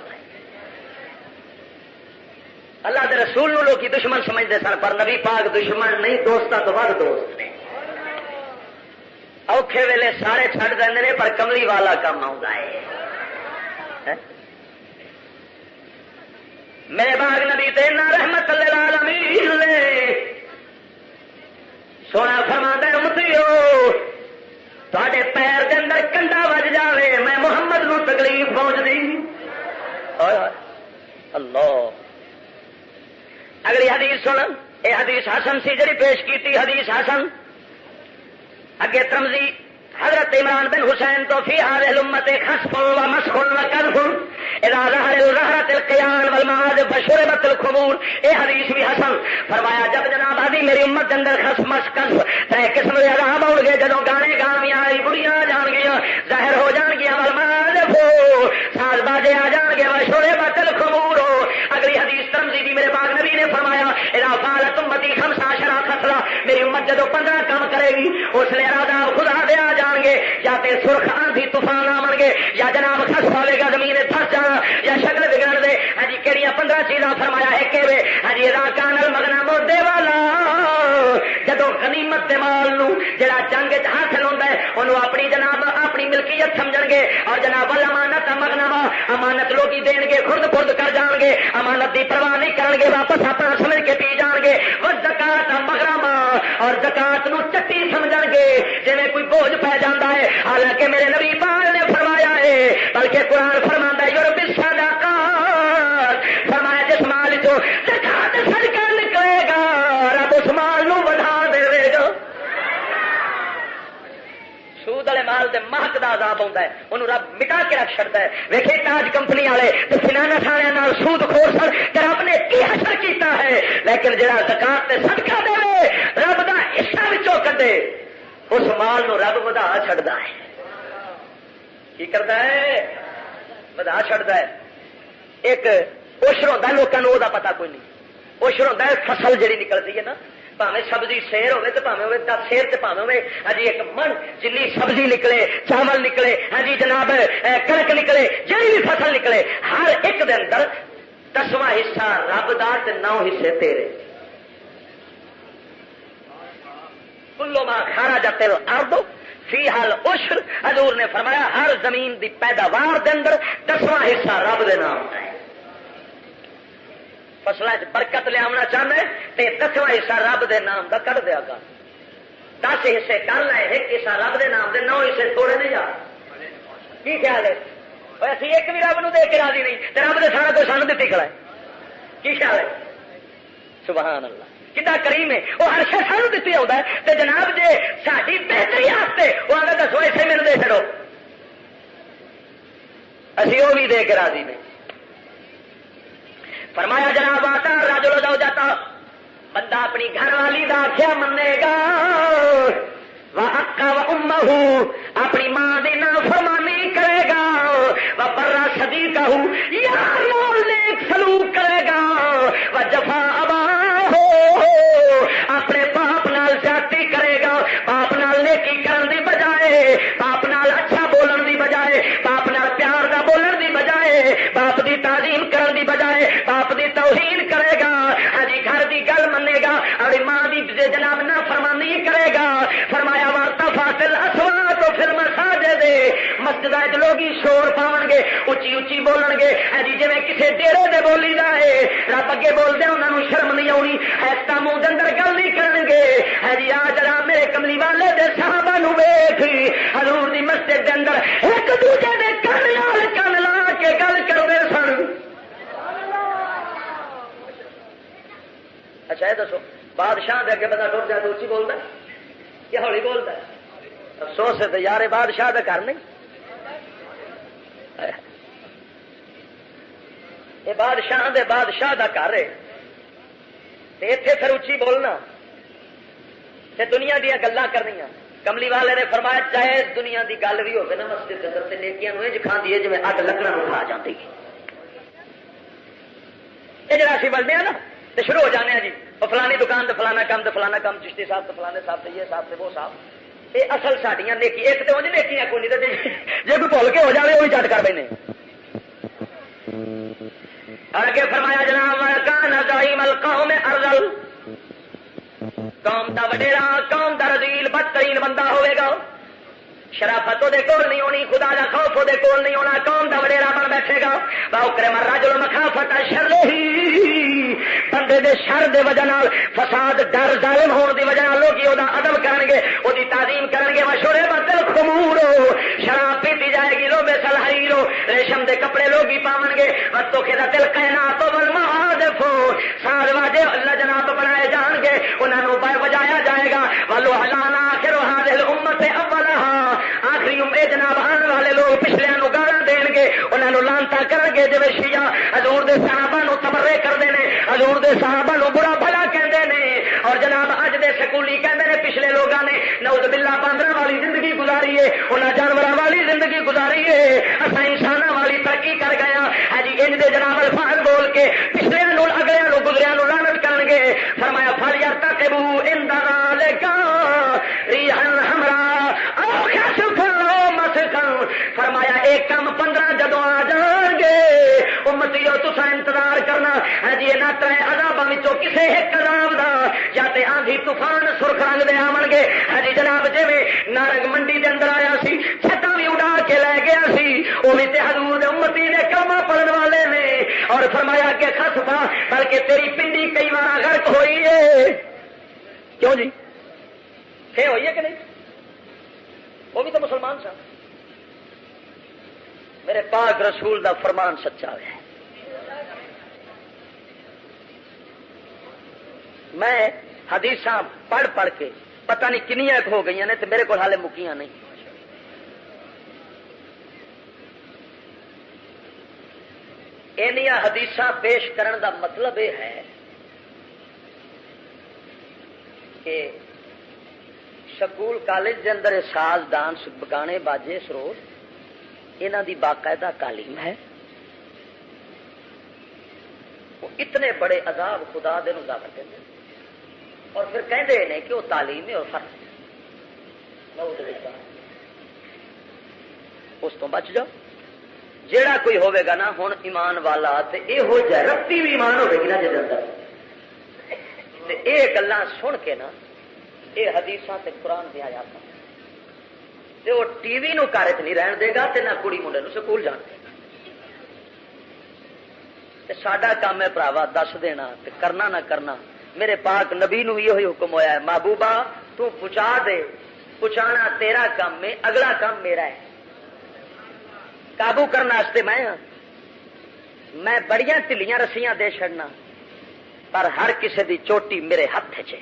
اللہ دے رسول نو لوگ دشمن سمجھتے سن، پر نبی پاک دشمن نہیں، دوستاں تو ود دوست نے۔ اوکھے ویلے سارے چھڈ دیں نے، پر کملی والا کم آتا ہے۔ میرے باغ نبی تینا رحمت للعالمین نے سونا فرماتا ہے امتیو تھوڑے پیر کے اندر کنڈا وج جاوے میں محمد نو تکلیف پہنچ دی۔ اللہ اگلی حدیث سن، یہ حدیث حسن سی جڑی پیش کی حدیث حسن اگے ترمذی حضرت عمران بن حسین تو فی هذه الامه خسف ومسخ وكذب اذا ظهرت القيان والمعاد فشربت الخمور۔ یہ حدیث بھی حسن فرمایا جب جناب آدھی میری امت کے اندر خسف مسخ تے قسم کے عذاب ہو گئے، جدوں گانے گانیاں آئی بڑیاں آ جان گیا، ظاہر ہو جان گیا، والمعاد ساز باجے آ جان گے، وشربت الخمور۔ اگلی حدیث ترمذی بھی میرے پاک نبی نے فرمایا اذا فعلت امتی 15 خصلہ، میری امت جدوں 15 کام کرے گی اس لیے عذاب خدا دے آ جان گے، یا تے سرخ آندھی طوفان آون گے، یا جناب خسف آئے گا زمین پھس جانا، یا شکل بگڑ دے۔ ہاں جی کہڑی 15 چیزاں فرمایا ہے کہ ہاں جی اذا کان المغنم دے والا جدو غنیمت دے مال نو جڑا جنگ حاصل ہوندا ہے اونوں اپنی جناب اپنی ملکیت سمجھن گے، اور جناب الامانت مغنم امانت لوگی دین گے، خرد خرد کر جان گے، امانت دی پرواہ نہیں کرن گے، واپس اپنا سمجھ کے پی جان گے۔ والزکات مغرم اور زکات نو چٹی سمجھن گے جویں کوئی بوجھ پہ جاندا ہے، حالانکہ میرے نبی پاک نے فرمایا ہے بلکہ قرآن فرماندا ہے یورب الصدقات، فرمایا جس مال چوں زکات صدقہ نکلے گا رب اس مال نو بڑھا دے گا۔ سود والے مال دے مہک دا عذاب آتا ہے، انہوں رب مٹا کے رکھ چڑتا ہے۔ ویکھے تاج کمپنی والے تو فنانس والے نال سود خور سن تے رب نے کی حشر کیتا ہے، لیکن جڑا زکات تے صدقہ دے رب دا حصہ وچوں کڈے اس مال نو رب ودا چھڑدا ہے۔ کی کرتا ہے؟ ودا چھڑدا ہے۔ ایک عشر ہوتا ہے لوگوں کو پتا کوئی نہیں، عشر ہوتا ہے فصل جڑی نکلتی ہے نا، پاویں سبزی سیر ہوے تو پاویں ہوے 10 سیر تے پاویں ہوے ہاں جی ایک من جنی سبزی نکلے، چاول نکلے، ہاں جی جناب کڑک نکلے، جہی بھی فصل نکلے، ہر ایک دے اندر 10واں حصہ رب دا تے 9 حصے تیرے۔ کلو ما خرجت الارض فیہا العشر، حضور نے فرمایا ہر زمین دی پیداوار دے اندر 10واں حصہ رب دے نام ہے۔ فصلیں برکت لیا چاہنا ہے تو 10واں حصہ رب دے نام دا کر دیا گا۔ 10 حصے کر لائے، ایک حصہ رب دے نام دے، 9 حصے تھوڑے نہیں یار۔ کی خیال ہے؟ ایسی ایک بھی رب نو دے کے راضی نہیں، رب نے سارا کچھ سانو دیتی کھڑا ہے۔ کی خیال ہے؟ سبحان اللہ، کتنا کریم ہے، وہ ہر شے سانو دیتی آتا ہے۔ تو جناب جی ساری بہتری واسطے وہ آگے دسو ایسے میرے دے چڑو، اسی وہ بھی دے کے راضی نہیں۔ فرمایا جناب آتا راجو جاؤ جاتا، بندہ اپنی گھر والی دا کیا منے گا، وَحَقَّ وَأُمَّهُ اپنی ماں دی نافرمانی کرے گا، وَبَرَّ صَدِيقَهُ یار نال نیک سلوک کرے گا، وَجَفَا أَبَاهُ اپنے باپ نال زیادتی کرے گا، باپ نال نیکی کرن دی بجائے، باپ نال اچھا بولن دی بجائے، باپ نال پیار دا بولن دی بجائے، باپ دی تعظیم کرن دی بجائے باپ دی توہین کرے گا، ہجی گھر دی گل منے گا اور ماں دی جناب نہ فرمانی کرے گا۔ فرمایا وارتفعت الاصوات فی المساجد، مسجد لوگ شور پاون گے، اچھی اچھی بولن گے، ہجی جی کسی ڈیرے دے بولی جائے، رب اگے بولدے انہاں نوں شرم نہیں آونی، ایسا منہ دے اندر گل نہیں کرن گے۔ ہجی آ جڑا میرے کملی والے دے صحابہ نوں ویکھ، حضور دی مسجد دے اندر ایک دوجے دے کن نال کن لا کے گل کردے سن۔ اچھا یہ دسو بادشاہ دے اگے بندہ ٹر جائے تو اچھی بولتا ہے یا ہولی بولتا ہے؟ افسوس ہے تو یار بادشاہ دا گھر نہیں، یہ بادشاہ دے بادشاہ دا گھر ہے، اتنے پھر اچھی بولنا تے دنیا دیا گلاں کرنیاں۔ کملی والے نے فرمایا چاہے دنیا دی گل بھی ہوگی نا مسجد کے اندر تے نیکیاں نوں انج کھاندی ہے جویں اگ لکڑاں نوں کھا جاندی ہے۔ یہ جڑا اسی بولدے ہیں نا تو شروع ہو جانے ہیں جی وہ فلانی دکان تے فلانا کام تے فلانا کام، چشتی صاحب تے فلانے صاحب تے یہ صاحب تے وہ صاحب، یہ اصل ساڈیاں نیکی ایک تے انج نیکیاں کوئی نہیں، جے کوئی بھول کے ہو جائے وہ بھی چٹ کر بینے۔ اور کے فرمایا جناب کان دائم القوم ارذل، قوم دا وڈیرا قوم دا رذیل بدترین بندہ ہوئے گا، شرافت دے کول نہیں ہونی، خدا دا خوف دے کول نہیں ہونا، قوم دا وڈیرا بن بیٹھے گا۔ واکرم الرجل مخافت شر ہی، بندے دے شر دے وجہ نال فساد ڈر ظالم ہون دی وجہ نال لوگ دا ادب کرن گے، او دی تعظیم کرن گے۔ مشورے بدل خمور شراب پیتی جائے گی، لوبے سل حریرو ریشم دے کپڑے لوگ ہی پاون گے، وقتوں کے دل کائنات والمعادف ساز واجے اللہ جناب بنائے جان گے، انہاں نو بجایا جائے گا۔ ولو حلانا آخر هذه الامه اولها، آخری جناب آنے والے لوگ پچھلے نو گالاں دین گے، انہاں نو لانتا کرن گے، جویں شیعہ حضور دے صحابہ نو تبرے کردے نے، حضور دے صحابہ نو برا بھلا کہندے نے، اور جناب اج دے سکولی کہندے نے پچھلے لوگاں نے نعوذ باللہ باندراں والی زندگی گزاری ہے، انہاں جانوراں والی زندگی گزاری ہے، اساں انساناں والی ترقی کر گیا۔ ہاں جی انج دے جناب الفاظ بول کے پچھلے نو اگلیاں نو گزریاں نو لعنت کرن گے۔ فرمایا فلیرتقبوا ان ذلک ریحا حمراء او خسفا مسکن، فرمایا ایک کم 15 جدو آ جان گے امتیو تسا انتظار کرنا۔ ہاں جی انہاں ترے عذاباں وچوں کسے ایک عذاب دا یا تے آندھی طوفان سرخ رنگ دے آون گے، ہاں جی جناب جویں نارنگ منڈی دے اندر آیا سی چھتاں بھی اڑا کے لے گیا سی، اوویں تے حضور دے امتی نے کلمہ پڑھن والے نے، اور فرمایا کہ خسفا بلکہ تیری پنڈی کئی بار غرق ہوئی ہے۔ کیوں جی کہ ہوئی ہے کہ نہیں؟ وہ بھی تو مسلمان سا۔ میرے پاک رسول دا فرمان سچا ہے۔ میں حدیثاں پڑھ پڑھ کے پتہ نہیں کنیاں ہو گئی نے، تو میرے کو حالے مکیاں نہیں۔ اینیاں حدیثاں پیش کرن دا مطلب یہ ہے کہ سکول کالج دے اندر ساز ڈانس گانے باجے سروس انہاں دی باقاعدہ تعلیم ہے۔ وہ اتنے بڑے عذاب خدا دے نو دعوت دیندے اور پھر کہندے نے کہ وہ تعلیم ہے اور فرض اس تو بچ جاؤ۔ جیڑا کوئی ہوئے گا نا ہن ایمان والا تے اے ہو جائے رتی بھی ایمان ہوئے گی نا جے اندر تے اے گلاں سن کے نا اے حدیثاں تے قرآن دی آیات تے وہ ٹی وی نو کارت نہیں رہن دے گا تے نہ کڑی منڈے نو سکول جان دے گا۔ تے ساڈا کام ہے بھراوا دس دینا تے کرنا نہ کرنا۔ میرے پاک نبی نو یہ حکم ہویا ہے محبوبہ تو پہنچا دے، پہنچانا تیرا کام ہے، اگلا کام میرا ہے، قابو کرنا واسطے میں ہاں، میں بڑیاں ٹھلیاں رسیاں دے چھڑنا پر ہر کسی دی چوٹی میرے ہاتھ چ ہے۔